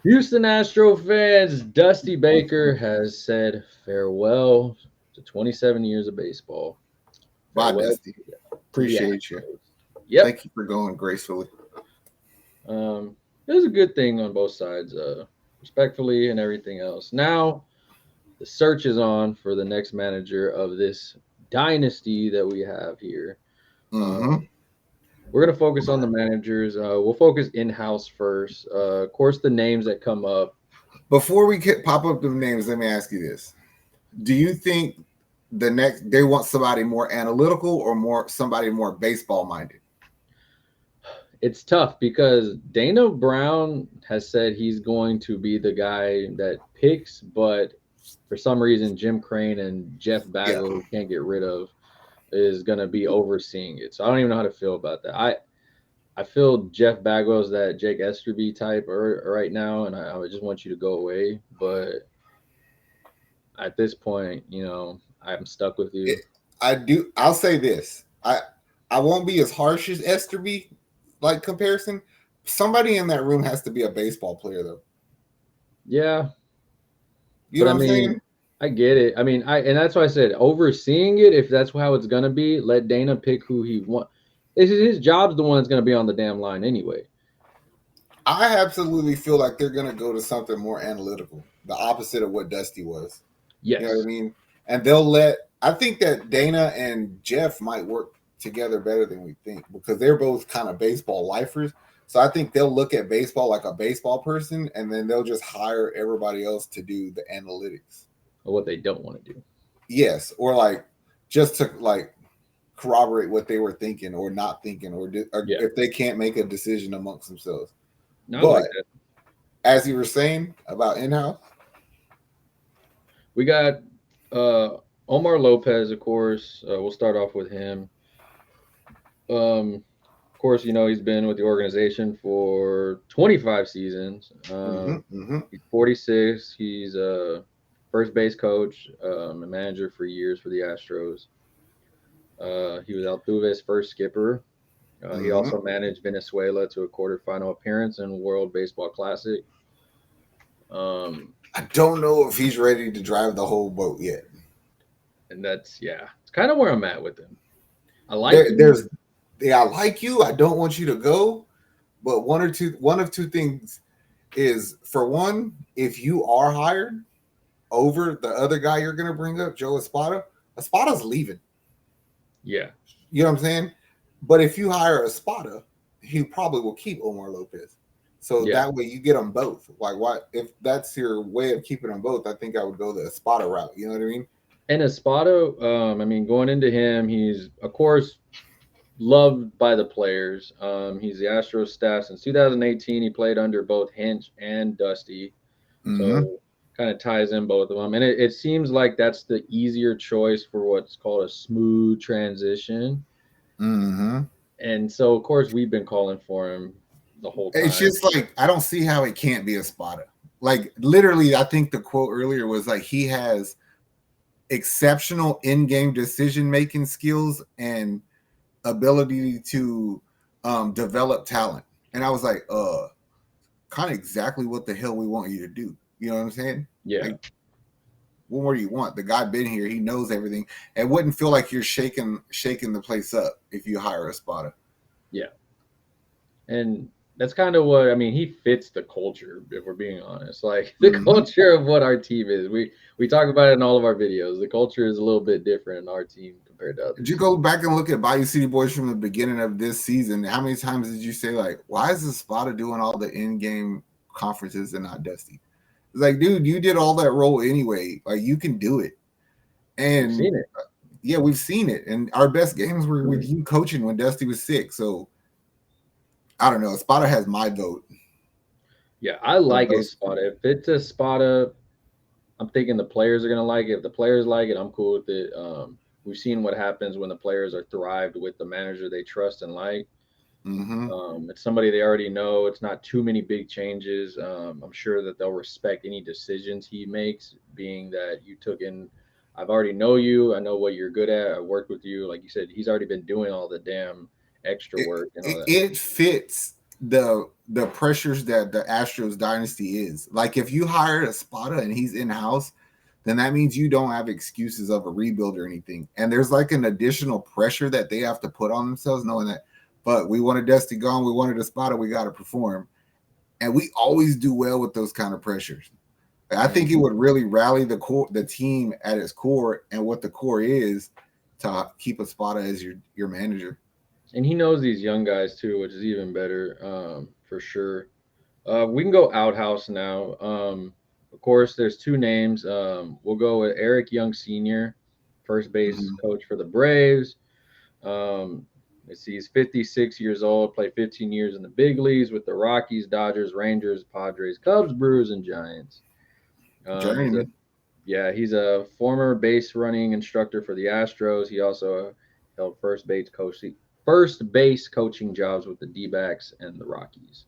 Houston Astro fans, Dusty Baker has said farewell to 27 years of baseball. Bye, Farewell Dusty. to the Appreciate you. Astros. Yep. Thank you for going gracefully. It was a good thing on both sides, respectfully and everything else. Now the search is on for the next manager of this dynasty that we have here. Mm-hmm. Um, we're gonna focus on the managers. We'll focus in house first. Of course, the names that come up. Before we pop up the names, let me ask you this: do you think the next they want somebody more analytical or more somebody more baseball minded? It's tough because Dana Brown has said he's going to be the guy that picks, but for some reason, Jim Crane and Jeff Yeah, Bagwell, who can't get rid of, is going to be overseeing it. So I don't even know how to feel about that. I feel Jeff Bagwell's that Jake Esterby type right now, and I just want you to go away. But at this point, I'm stuck with it, you. I do. I'll say this: I won't be as harsh as Esterby like comparison. Somebody in that room has to be a baseball player, though. Yeah, You but know I what I'm mean, saying? I get it. I mean, and that's why I said overseeing it. If that's how it's gonna be, let Dana pick who he wants. His job's the one that's gonna be on the damn line anyway. I absolutely feel like they're gonna go to something more analytical, the opposite of what Dusty was. You know what I Yes. mean? And they'll let. I think that Dana and Jeff might work together better than we think because they're both kind of baseball lifers. So I think they'll look at baseball like a baseball person, and then they'll just hire everybody else to do the analytics. Or what they don't want to do. Yes, or like just to like corroborate what they were thinking or not thinking, or Yeah. if they can't make a decision amongst themselves. No, I But like that. as you were saying about in-house, We got uh Omar Lopez, of course. We'll start off with him. Of course, he's been with the organization for 25 seasons. mm-hmm, mm-hmm. He's 46. He's a first base coach, a manager for years for the Astros. He was Altuve's first skipper. He Mm-hmm. also managed Venezuela to a quarterfinal appearance in World Baseball Classic. Um, I don't know if he's ready to drive the whole boat yet. and that's yeah, it's kind of where I'm at with him. I like There, him. there's, yeah, I like you. I don't want you to go, but one of two things is for one, if you are hired over the other guy you're going to bring up, Joe Espada, Espada's leaving. Yeah, You know what I'm saying? But if you hire Espada, he probably will keep Omar Lopez. So yeah. that way you get them both. Like, why? If that's your way of keeping them both, I think I would go the Espada route. You know what I mean? And Espada, I mean, going into him, he's of course loved by the players. He's the Astros staff since 2018. He played under both Hinch and Dusty, Mm-hmm. so kind of ties in both of them. And it seems like that's the easier choice for what's called a smooth transition. Mm-hmm. And so, of course, we've been calling for him the whole It's time. just like I don't see how it can't be Espada. Like literally, I think the quote earlier was like he has exceptional in-game decision making skills and ability to develop talent. And I was like, kind of exactly what the hell we want you to do. You know what I'm saying? Yeah, Like, what more do you want? The guy been here, he knows everything. It wouldn't feel like you're shaking the place up if you hire a spotter. yeah. And that's kind of what I mean. He fits the culture, if we're being honest. Like the Mm-hmm. culture of what our team is. We talk about it in all of our videos. The culture is a little bit different in our team compared to Did you others. go back and look at Bayou City Boys from the beginning of this season? How many times did you say like, why is the spotter doing all the in-game conferences and not Dusty? It's like, dude, you did all that role anyway. Like, you can do it. We've And seen it. yeah, we've seen it. And our best games were with you coaching when Dusty was sick. So I don't know. Spada has my vote Yeah, I of like a those two. spot. If it's a spot, I'm thinking the players are gonna like it. If the players like it, I'm cool with it. We've seen what happens when the players are thrived with the manager they trust and like. Mm-hmm. It's somebody they already know. It's not too many big changes. I'm sure that they'll respect any decisions he makes, being that you took in. I've already know you. I know what you're good at. I worked with you. Like you said, he's already been doing all the damn extra It, work and all it, that. it fits. the pressures that the Astros dynasty is. Like if you hired a Spada and he's in house, then that means you don't have excuses of a rebuild or anything. And there's like an additional pressure that they have to put on themselves, knowing that, but we wanted Dusty gone, we wanted a Spada, we got to perform. And we always do well with those kind of pressures. I think it would really rally the team at its core and what the core is to keep a Spada as your manager. And he knows these young guys too, which is even better, for sure. We can go outhouse now. Of course, there's two names. We'll go with Eric Young Sr., first base coach for the Braves. Let's see, he's 56 years old, played 15 years in the big leagues with the Rockies, Dodgers, Rangers, Padres, Cubs, Brewers, and Giants. Journeyman. He's a former base running instructor for the Astros. He also held first base coaching jobs with the D-backs and the Rockies.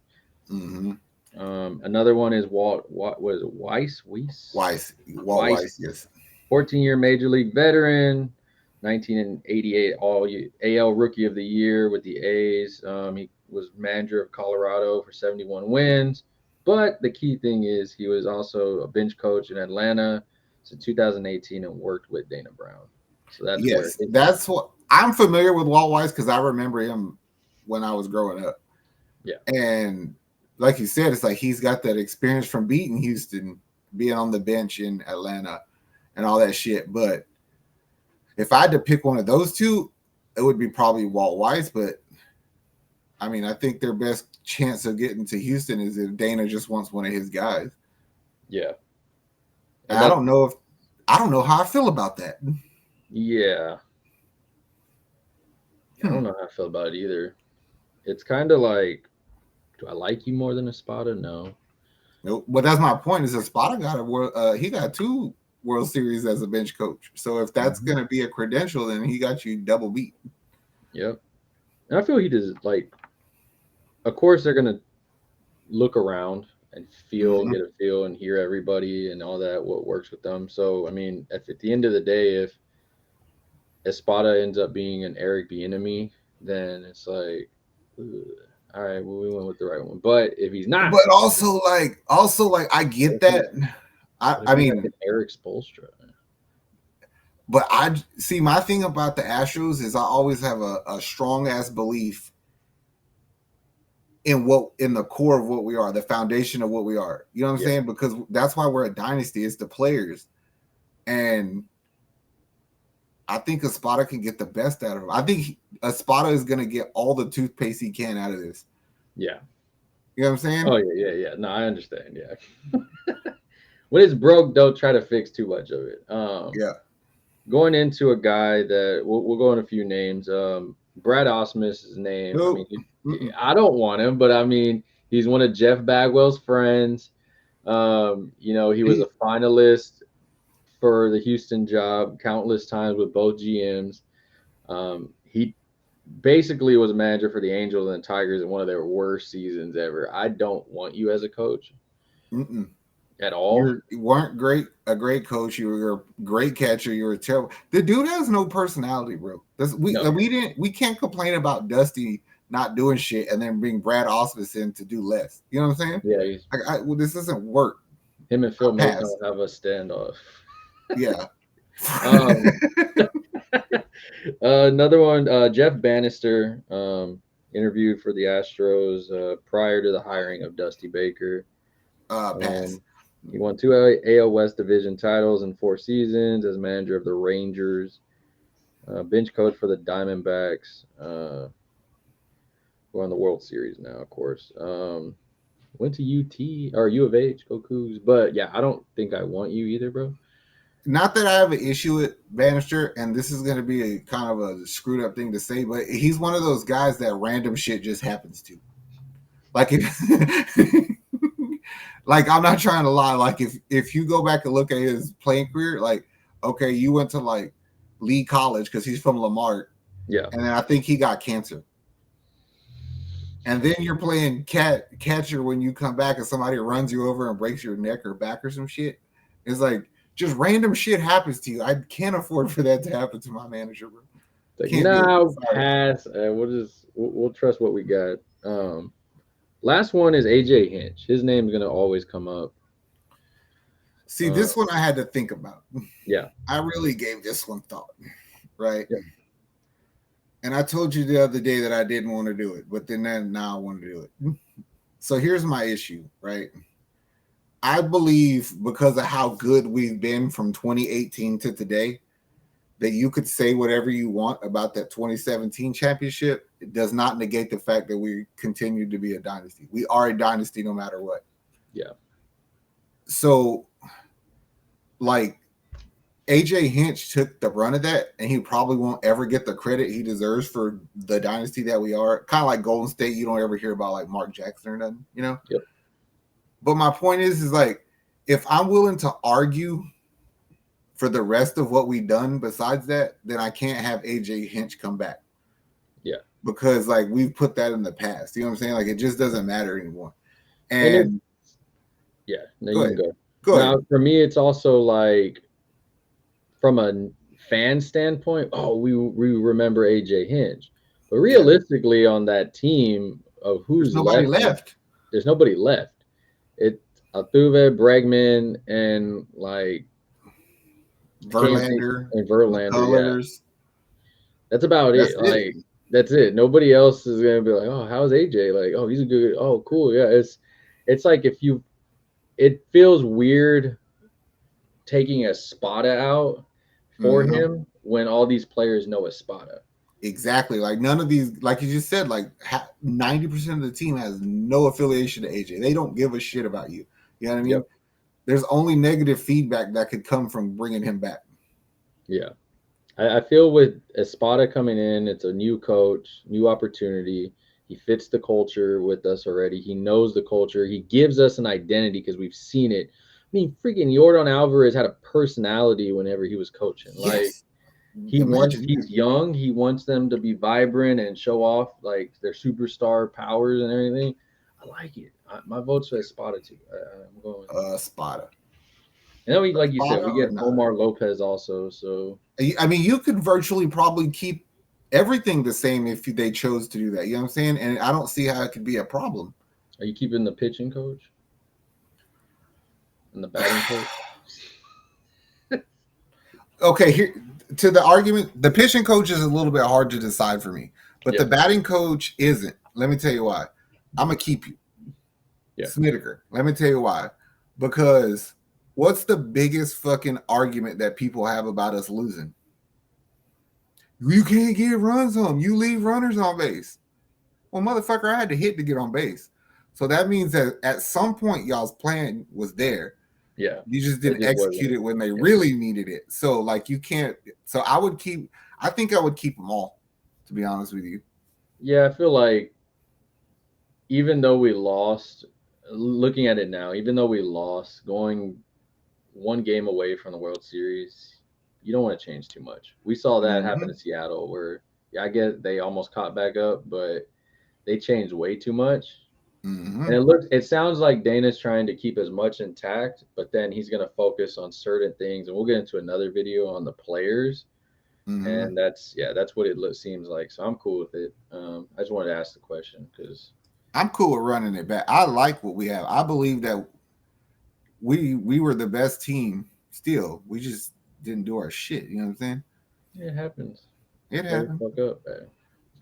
Another one is Walt. What was it? Weiss? Walt Weiss. Yes. 14-year Major League veteran, 1988 All AL Rookie of the Year with the A's. He was manager of Colorado for 71 wins. But the key thing is he was also a bench coach in Atlanta since 2018 and worked with Dana Brown. So that's what I'm familiar with Walt Weiss because I remember him when I was growing up. Yeah. And like you said, it's like he's got that experience from beating Houston, being on the bench in Atlanta and all that shit. But if I had to pick one of those two, it would be probably Walt Weiss. But I mean, I think their best chance of getting to Houston is if Dana just wants one of his guys. Yeah. And I don't know how I feel about that. Yeah. I don't know how I feel about it either. It's kind of like, do I like you more than a Spada? No. Nope. But that's my point. Is a Spada he got 2 World Series as a bench coach. So if that's going to be a credential, then he got you double beat. Yep. And I feel he does, like, of course they're going to look around and get a feel and hear everybody and all that, what works with them. So, I mean, at the end of the day, if Espada ends up being an Eric Bieniemy, then it's like, all right, well, we went with the right one. But if he's not, but also like I get that. I mean, like Eric Spoelstra. But I see my thing about the Astros is I always have a strong ass belief in the core of what we are, the foundation of what we are. You know what I'm saying? Because that's why we're a dynasty. It's the players, and I think Espada can get the best out of him. I think Espada is going to get all the toothpaste he can out of this. Yeah. You know what I'm saying? Oh, yeah. No, I understand. Yeah. When it's broke, don't try to fix too much of it. Yeah. Going into a guy that we'll go in a few names. Brad Osmus's name. Nope. I mean, I don't want him, but I mean, he's one of Jeff Bagwell's friends. He was a finalist for the Houston job countless times with both GMs. He basically was a manager for the Angels and the Tigers in one of their worst seasons ever. I don't want you as a coach at all. You weren't a great coach. You were a great catcher. You were terrible. The dude has no personality, bro. We can't complain about Dusty not doing shit and then bring Brad Osmus in to do less. You know what I'm saying? Yeah. This doesn't work. Him and Phil Mason have a standoff. Yeah. Another one, Jeff Bannister, interviewed for the Astros prior to the hiring of Dusty Baker. Pass. He won 2 AL West Division titles in 4 seasons as manager of the Rangers. Bench coach for the Diamondbacks. We're on the World Series now, of course. Went to UT or U of H, go Cougs. But yeah, I don't think I want you either, bro. Not that I have an issue with Bannister, and this is going to be a kind of a screwed up thing to say, but he's one of those guys that random shit just happens to. Like like I'm not trying to lie. Like if you go back and look at his playing career, like okay, you went to like Lee College because he's from Lamar, yeah, and then I think he got cancer. And then you're playing catcher when you come back and somebody runs you over and breaks your neck or back or some shit. It's like just random shit happens to you. I can't afford for that to happen to my manager, bro. Like, now pass. We'll trust what we got. Last one is AJ Hinch. His name's gonna always come up. See, this one I had to think about. Yeah. I really gave this one thought, right? Yeah. And I told you the other day that I didn't want to do it, but then now I want to do it. So here's my issue, right? I believe because of how good we've been from 2018 to today, that you could say whatever you want about that 2017 championship. It does not negate the fact that we continue to be a dynasty. We are a dynasty no matter what. Yeah. So, like, AJ Hinch took the run of that, and he probably won't ever get the credit he deserves for the dynasty that we are. Kind of like Golden State, you don't ever hear about like Mark Jackson or nothing, you know? Yep. But my point is like, if I'm willing to argue for the rest of what we've done besides that, then I can't have AJ Hinch come back. Yeah. Because like we've put that in the past. You know what I'm saying? Like it just doesn't matter anymore. And yeah, no, you can go. Go now, ahead. For me, it's also like from a fan standpoint, we remember AJ Hinch. But realistically on that team of who's there's nobody left. There's nobody left. It's Altuve, Bregman, and like Verlander and Verlander. Yeah. That's about it. Like that's it. Nobody else is gonna be like, oh, how's AJ? Like, oh, he's a good. Oh, cool. Yeah, it's like it feels weird taking Espada out for him when all these players know Espada. Exactly. Like none of these, like you just said, like 90% of the team has no affiliation to AJ. They don't give a shit about you. You know what I mean? Yep. There's only negative feedback that could come from bringing him back. Yeah. I feel with Espada coming in, it's a new coach, new opportunity. He fits the culture with us already. He knows the culture. He gives us an identity because we've seen it. I mean, freaking Yordan Alvarez had a personality whenever he was coaching. Yes. Like he's young. He wants them to be vibrant and show off like their superstar powers and everything. I like it. My vote's for Espada too. I'm going Espada. And then like you said, we get Omar Lopez also. So I mean, you could virtually probably keep everything the same if they chose to do that. You know what I'm saying? And I don't see how it could be a problem. Are you keeping the pitching coach and the batting coach? Okay, here to the argument, the pitching coach is a little bit hard to decide for me, but the batting coach isn't. Let me tell you why. I'm gonna keep you. Yeah. Snideker. Let me tell you why. Because what's the biggest fucking argument that people have about us losing? You can't get runs home. You leave runners on base. Well, motherfucker, I had to hit to get on base. So that means that at some point y'all's plan was there. Yeah. You just didn't execute it when they really needed it. So like you can't. So I think I would keep them all, to be honest with you. Yeah, I feel like even though we lost, looking at it now, even though we lost, going one game away from the World Series, you don't want to change too much. We saw that happen in Seattle where, I get they almost caught back up, but they changed way too much. And it sounds like Dana's trying to keep as much intact, but then he's going to focus on certain things. And we'll get into another video on the players. And that's what it seems like. So I'm cool with it. I just wanted to ask the question because I'm cool with running it back. I like what we have. I believe that we were the best team still. We just didn't do our shit. You know what I'm saying? It happens. It happens. Fuck up, man.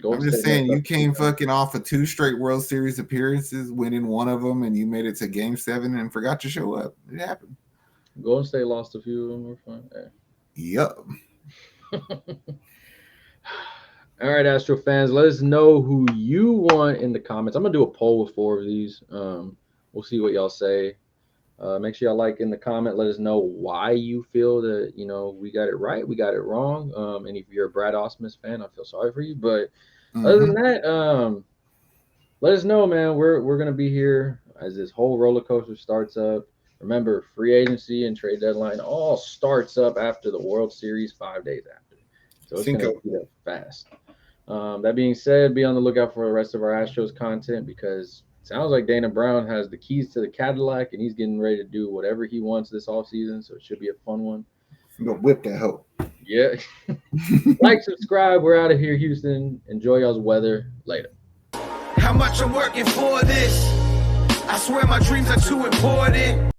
I'm just saying, you came fucking off of 2 straight World Series appearances, winning one of them, and you made it to Game 7 and forgot to show up. It happened. Golden State lost a few of them. We're fine. Yep. All right, Astro fans, let us know who you want in the comments. I'm going to do a poll with 4 of these. We'll see what y'all say. Make sure y'all like in the comment. Let us know why you feel that, we got it right, we got it wrong. And if you're a Brad Ausmus fan, I feel sorry for you. But other than that, let us know, man. We're going to be here as this whole roller coaster starts up. Remember, free agency and trade deadline all starts up after the World Series 5 days after. So it's going to be up fast. That being said, be on the lookout for the rest of our Astros content because sounds like Dana Brown has the keys to the Cadillac, and he's getting ready to do whatever he wants this offseason, so it should be a fun one. I'm going to whip that hoe. Yeah. Like, subscribe. We're out of here, Houston. Enjoy y'all's weather. Later. how much I'm working for this. I swear my dreams are too important.